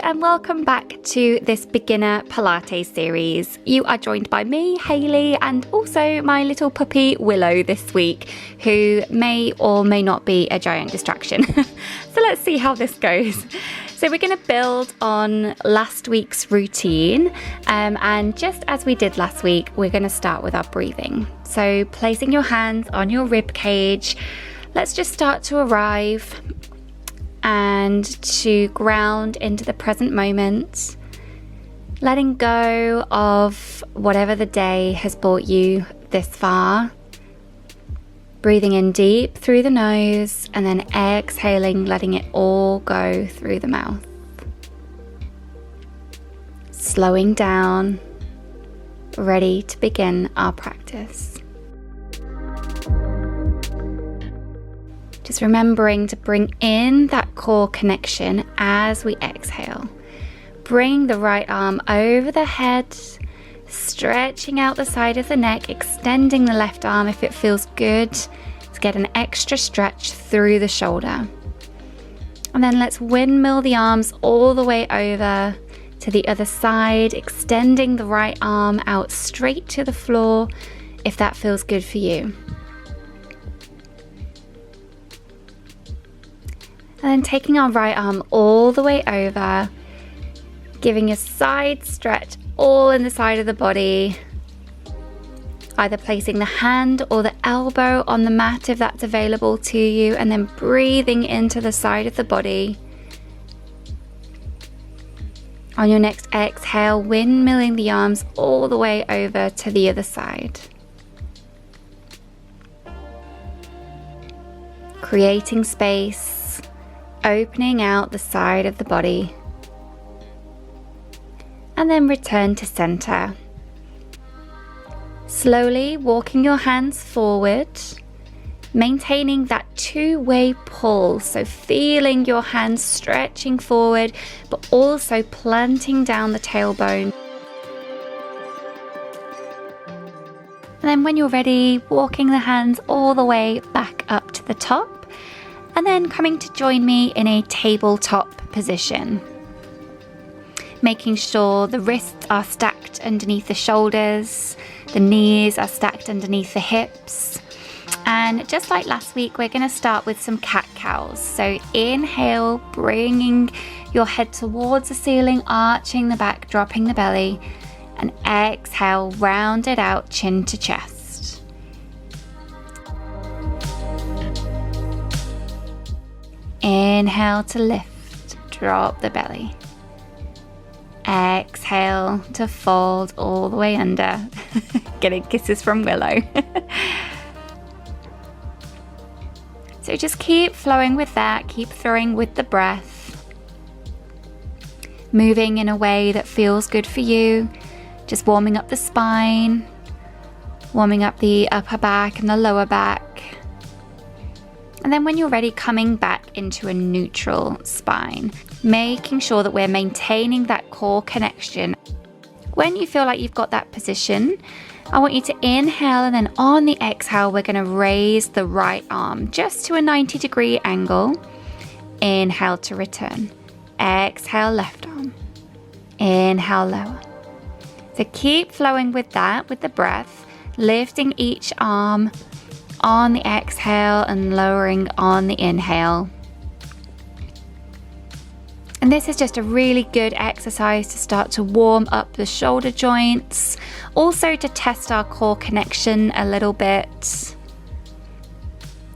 and welcome back to this beginner Pilates series. You are joined by me, Hayley, and also my little puppy Willow this week, who may or may not be a giant distraction. So let's see how this goes. So we're going to build on last week's routine, and just as we did last week, we're going to start with our breathing. So placing your hands on your rib cage, let's just start to arrive and to ground into the present moment, letting go of whatever the day has brought you this far. Breathing in deep through the nose and then exhaling, letting it all go through the mouth. Slowing down, ready to begin our practice. Just remembering to bring in that core connection as we exhale. Bring the right arm over the head, stretching out the side of the neck, extending the left arm if it feels good to get an extra stretch through the shoulder. And then let's windmill the arms all the way over to the other side, extending the right arm out straight to the floor if that feels good for you. And then taking our right arm all the way over, giving a side stretch all in the side of the body, either placing the hand or the elbow on the mat if that's available to you, and then breathing into the side of the body. On your next exhale, windmilling the arms all the way over to the other side. Creating space. Opening out the side of the body, and then return to center. Slowly walking your hands forward, maintaining that two-way pull, so feeling your hands stretching forward but also planting down the tailbone. And then when you're ready, walking the hands all the way back up to the top, and then coming to join me in a tabletop position. Making sure the wrists are stacked underneath the shoulders, the knees are stacked underneath the hips. And just like last week, we're going to start with some cat-cows. So inhale, bringing your head towards the ceiling, arching the back, dropping the belly. And exhale, round it out, chin to chest. Inhale to lift, drop the belly. Exhale to fold all the way under. Getting kisses from Willow. So just keep flowing with that, keep flowing with the breath. Moving in a way that feels good for you. Just warming up the spine, warming up the upper back and the lower back. And then when you're ready, coming back into a neutral spine, making sure that we're maintaining that core connection. When you feel like you've got that position, I want you to inhale, and then on the exhale, we're going to raise the right arm just to a 90-degree angle. Inhale to return. Exhale, left arm. Inhale, lower. So keep flowing with that, with the breath, lifting each arm on the exhale and lowering on the inhale. And this is just a really good exercise to start to warm up the shoulder joints, also to test our core connection a little bit.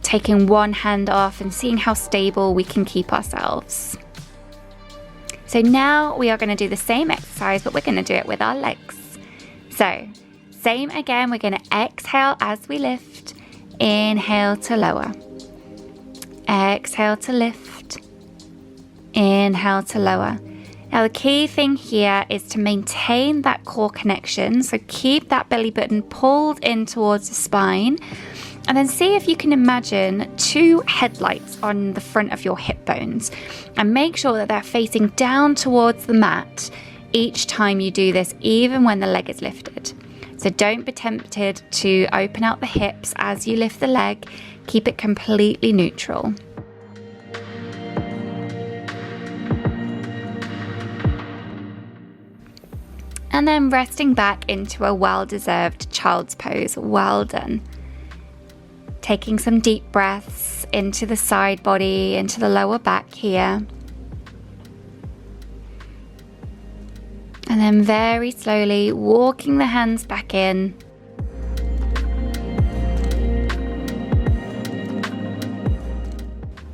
Taking one hand off and seeing how stable we can keep ourselves. So now we are going to do the same exercise, but we're going to do it with our legs. So same again, we're going to exhale as we lift. Inhale to lower. Exhale to lift. Inhale to lower. Now the key thing here is to maintain that core connection. So keep that belly button pulled in towards the spine. And then see if you can imagine two headlights on the front of your hip bones. And make sure that they're facing down towards the mat each time you do this, even when the leg is lifted. So don't be tempted to open out the hips as you lift the leg. Keep it completely neutral. And then resting back into a well-deserved child's pose. Well done. Taking some deep breaths into the side body, into the lower back here. And then very slowly walking the hands back in.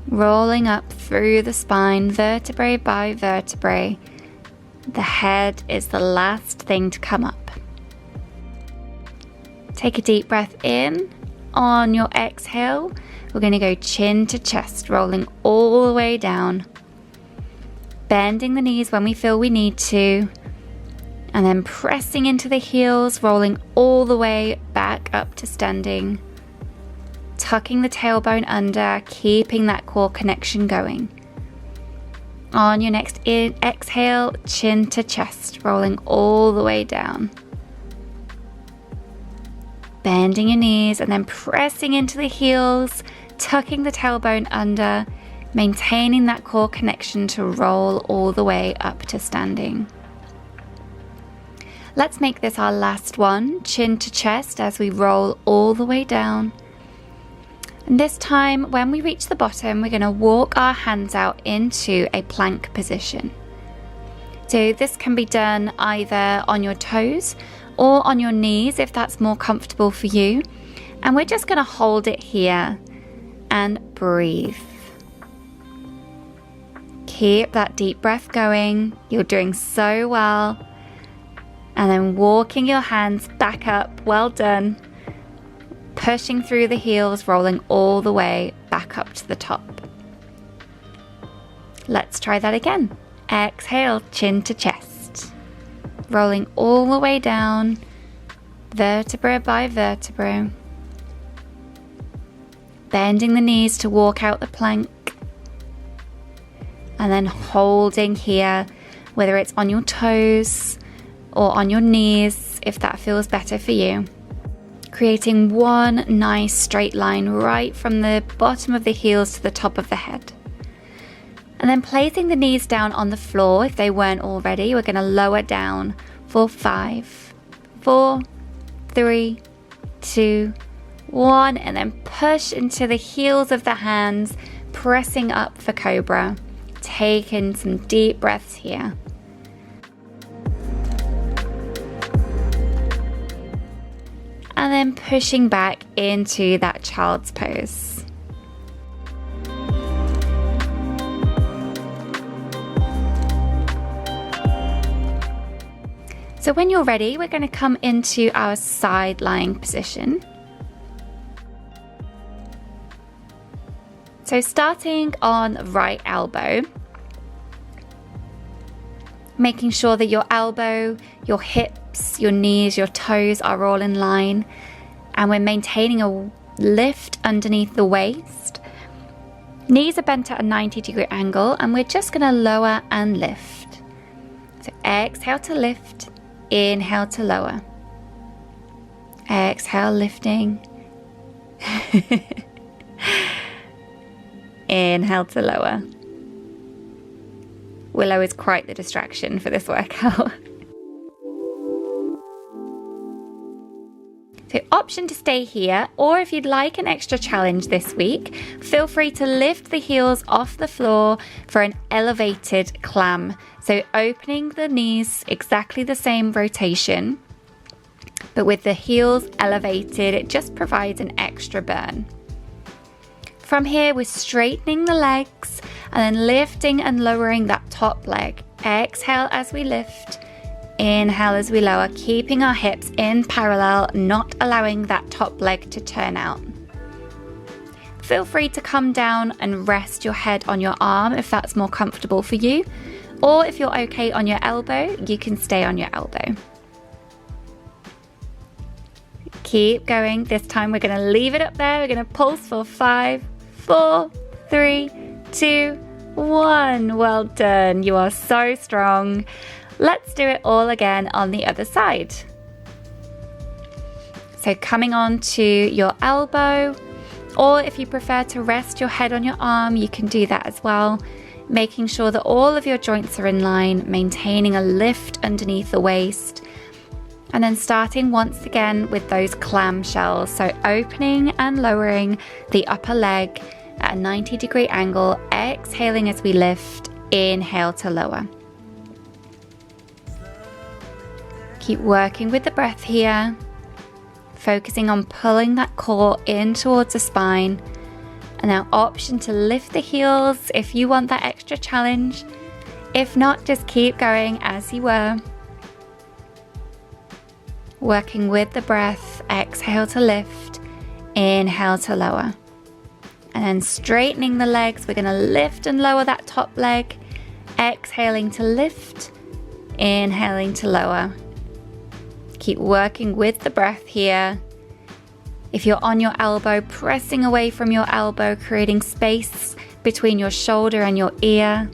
Rolling up through the spine, vertebrae by vertebrae. The head is the last thing to come up. Take a deep breath in. On your exhale, we're going to go chin to chest, rolling all the way down. Bending the knees when we feel we need to. And then pressing into the heels, rolling all the way back up to standing. Tucking the tailbone under, keeping that core connection going. On your next exhale, chin to chest, rolling all the way down. Bending your knees and then pressing into the heels, tucking the tailbone under, maintaining that core connection to roll all the way up to standing. Let's make this our last one, chin to chest as we roll all the way down. And this time, when we reach the bottom, we're going to walk our hands out into a plank position. So this can be done either on your toes or on your knees if that's more comfortable for you. And we're just going to hold it here and breathe. Keep that deep breath going. You're doing so well. And then walking your hands back up. Well done. Pushing through the heels, rolling all the way back up to the top. Let's try that again. Exhale, chin to chest. Rolling all the way down, vertebra by vertebra. Bending the knees to walk out the plank. And then holding here, whether it's on your toes or on your knees, if that feels better for you. Creating one nice straight line right from the bottom of the heels to the top of the head. And then placing the knees down on the floor if they weren't already, we're going to lower down for 5, 4, 3, 2, 1, and then push into the heels of the hands, pressing up for cobra. Take in some deep breaths here. And then pushing back into that child's pose. So when you're ready, we're going to come into our side lying position. So starting on the right elbow, making sure that your elbow, your hips, your knees, your toes are all in line, and we're maintaining a lift underneath the waist. Knees are bent at a 90-degree angle, and we're just going to lower and lift. So exhale to lift, inhale to lower. Exhale, lifting. Inhale to lower. Willow is quite the distraction for this workout. So option to stay here, or if you'd like an extra challenge this week, feel free to lift the heels off the floor for an elevated clam. So opening the knees, exactly the same rotation, but with the heels elevated, it just provides an extra burn. From here, we're straightening the legs and then lifting and lowering that top leg. Exhale as we lift, inhale as we lower, keeping our hips in parallel, not allowing that top leg to turn out. Feel free to come down and rest your head on your arm if that's more comfortable for you, or if you're okay on your elbow, you can stay on your elbow. Keep going. This time we're going to leave it up there. We're going to pulse for 5, 4, 3, 2, 1. Well done. You are so strong. Let's do it all again on the other side. So coming on to your elbow, or if you prefer to rest your head on your arm, you can do that as well. Making sure that all of your joints are in line, maintaining a lift underneath the waist, And then starting once again with those clamshells. So opening and lowering the upper leg at a 90-degree angle, exhaling as we lift, inhale to lower. Keep working with the breath here, focusing on pulling that core in towards the spine. And now option to lift the heels if you want that extra challenge. If not, just keep going as you were. Working with the breath, exhale to lift, inhale to lower. And then straightening the legs, we're going to lift and lower that top leg, exhaling to lift, inhaling to lower. Keep working with the breath here. If you're on your elbow, pressing away from your elbow, creating space between your shoulder and your ear.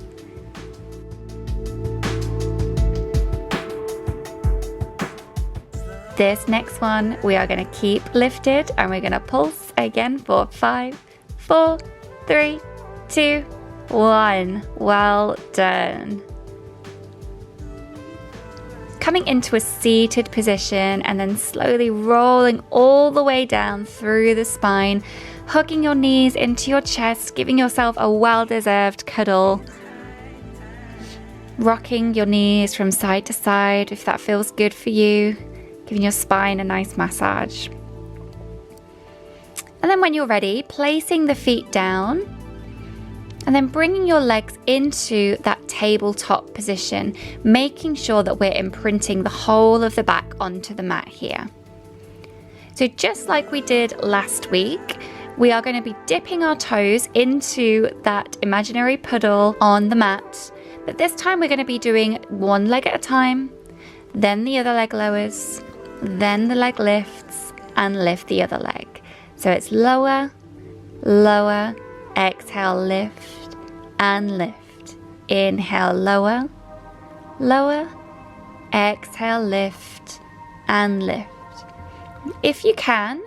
This next one, we are going to keep lifted and we're going to pulse again for 5, 4, 3, 2, 1. Well done. Coming into a seated position and then slowly rolling all the way down through the spine, hugging your knees into your chest, giving yourself a well-deserved cuddle. Rocking your knees from side to side if that feels good for you. Giving your spine a nice massage. And then when you're ready, placing the feet down and then bringing your legs into that tabletop position, making sure that we're imprinting the whole of the back onto the mat here. So just like we did last week, we are going to be dipping our toes into that imaginary puddle on the mat. But this time we're going to be doing one leg at a time, then the other leg lowers, then the leg lifts and lift the other leg. So it's lower, lower, exhale, lift and lift. Inhale, lower, lower, exhale, lift and lift. If you can,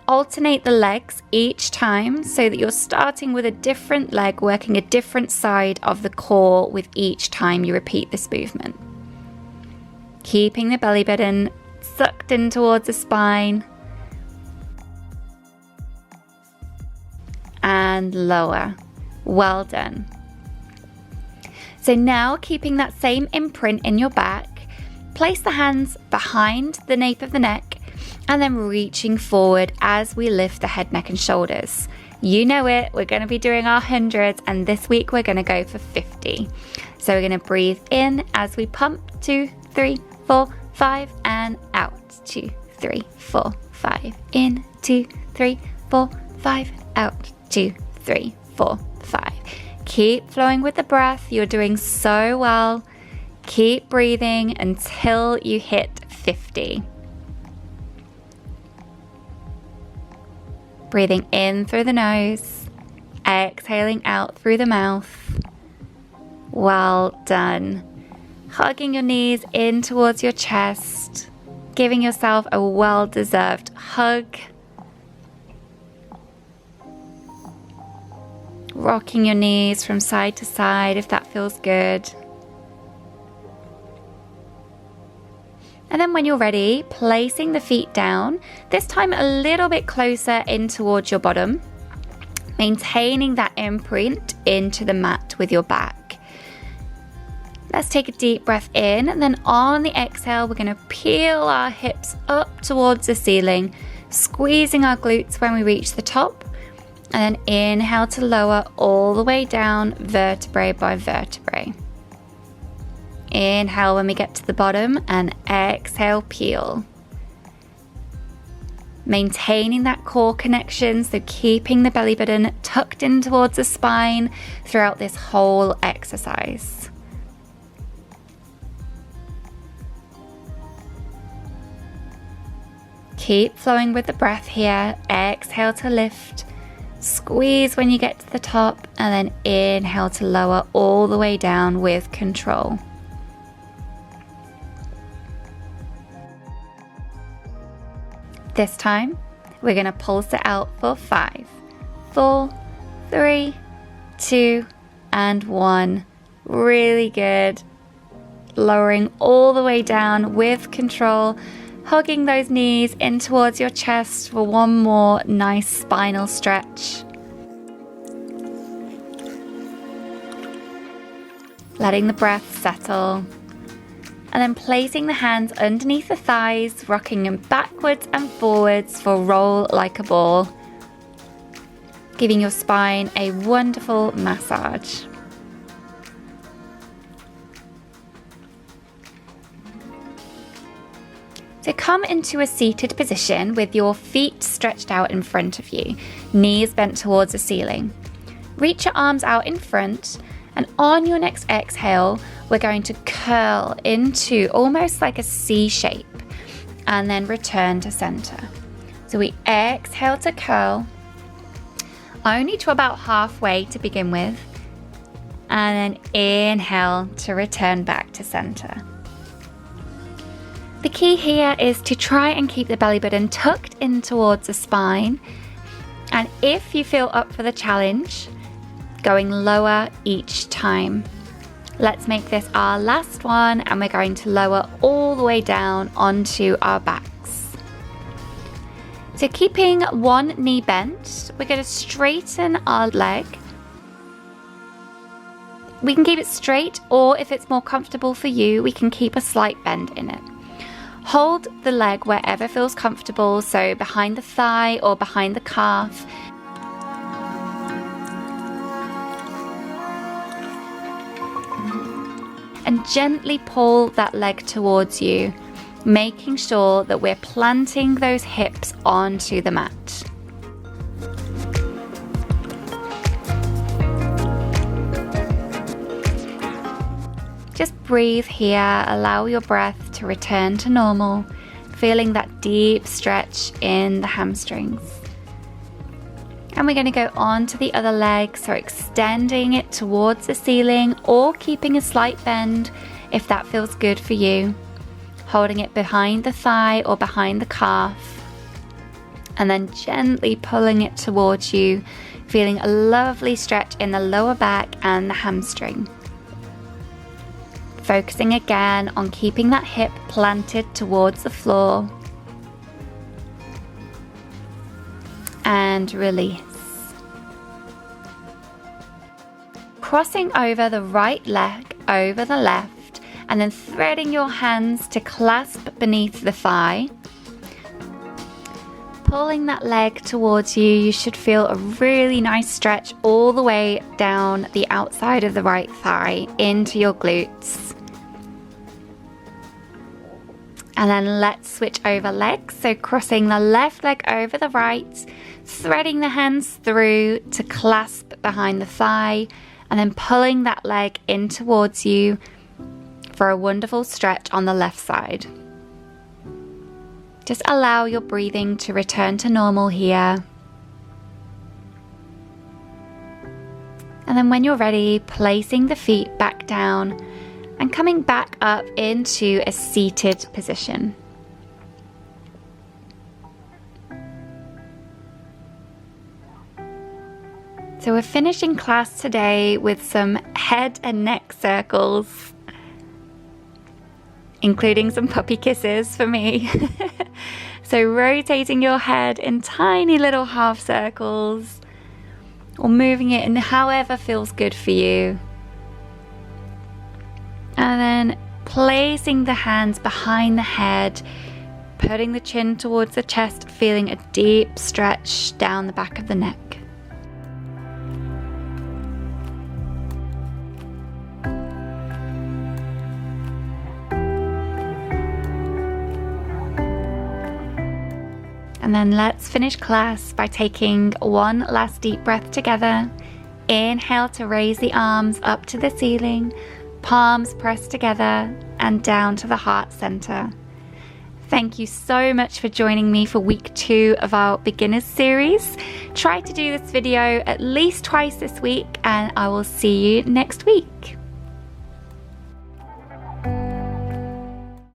alternate the legs each time so that you're starting with a different leg, working a different side of the core with each time you repeat this movement. Keeping the belly button sucked in towards the spine and lower. Well done. So now, keeping that same imprint in your back, place the hands behind the nape of the neck and then reaching forward as we lift the head, neck and shoulders. You know it, we're going to be doing our hundreds and this week we're going to go for 50. So we're going to breathe in as we pump 2, 3, 4, 5 and out. 2, 3, 4, 5. In, 2, 3, 4, 5. Out. 2, 3, 4, 5. Keep flowing with the breath. You're doing so well. Keep breathing until you hit 50. Breathing in through the nose, exhaling out through the mouth. Well done. Hugging your knees in towards your chest, giving yourself a well-deserved hug. Rocking your knees from side to side if that feels good. And then when you're ready, placing the feet down, this time a little bit closer in towards your bottom, maintaining that imprint into the mat with your back. Let's take a deep breath in, and then on the exhale, we're going to peel our hips up towards the ceiling, squeezing our glutes when we reach the top, and then inhale to lower all the way down, vertebrae by vertebrae. Inhale when we get to the bottom and exhale, peel. Maintaining that core connection, so keeping the belly button tucked in towards the spine throughout this whole exercise. Keep flowing with the breath here. Exhale to lift. Squeeze when you get to the top, and then inhale to lower all the way down with control. This time, we're going to pulse it out for 5, 4, 3, 2, and 1. Really good. Lowering all the way down with control, hugging those knees in towards your chest for one more nice spinal stretch. Letting the breath settle. And then placing the hands underneath the thighs, rocking them backwards and forwards for roll like a ball. Giving your spine a wonderful massage. So come into a seated position with your feet stretched out in front of you, knees bent towards the ceiling. Reach your arms out in front, and on your next exhale, we're going to curl into almost like a C shape and then return to center. So we exhale to curl, only to about halfway to begin with, and then inhale to return back to center. The key here is to try and keep the belly button tucked in towards the spine, and if you feel up for the challenge, going lower each time. Let's make this our last one, and we're going to lower all the way down onto our backs. So keeping one knee bent, we're going to straighten our leg. We can keep it straight, or if it's more comfortable for you, we can keep a slight bend in it. Hold the leg wherever feels comfortable, so behind the thigh or behind the calf. And gently pull that leg towards you, making sure that we're planting those hips onto the mat. Just breathe here, allow your breath to return to normal, feeling that deep stretch in the hamstrings. And we're going to go on to the other leg, so extending it towards the ceiling or keeping a slight bend if that feels good for you. Holding it behind the thigh or behind the calf. And then gently pulling it towards you, feeling a lovely stretch in the lower back and the hamstring. Focusing again on keeping that hip planted towards the floor. And release. Crossing over the right leg over the left, and then threading your hands to clasp beneath the thigh. Pulling that leg towards you, you should feel a really nice stretch all the way down the outside of the right thigh into your glutes. And then let's switch over legs. So crossing the left leg over the right, threading the hands through to clasp behind the thigh, and then pulling that leg in towards you for a wonderful stretch on the left side. Just allow your breathing to return to normal here. And then when you're ready, placing the feet back down and coming back up into a seated position. So we're finishing class today with some head and neck circles, including some puppy kisses for me. So rotating your head in tiny little half circles, or moving it in however feels good for you. And then placing the hands behind the head, putting the chin towards the chest, feeling a deep stretch down the back of the neck. And then let's finish class by taking one last deep breath together. Inhale to raise the arms up to the ceiling, palms pressed together and down to the heart center. Thank you so much for joining me for week 2 of our beginners series. Try to do this video at least twice this week, and I will see you next week.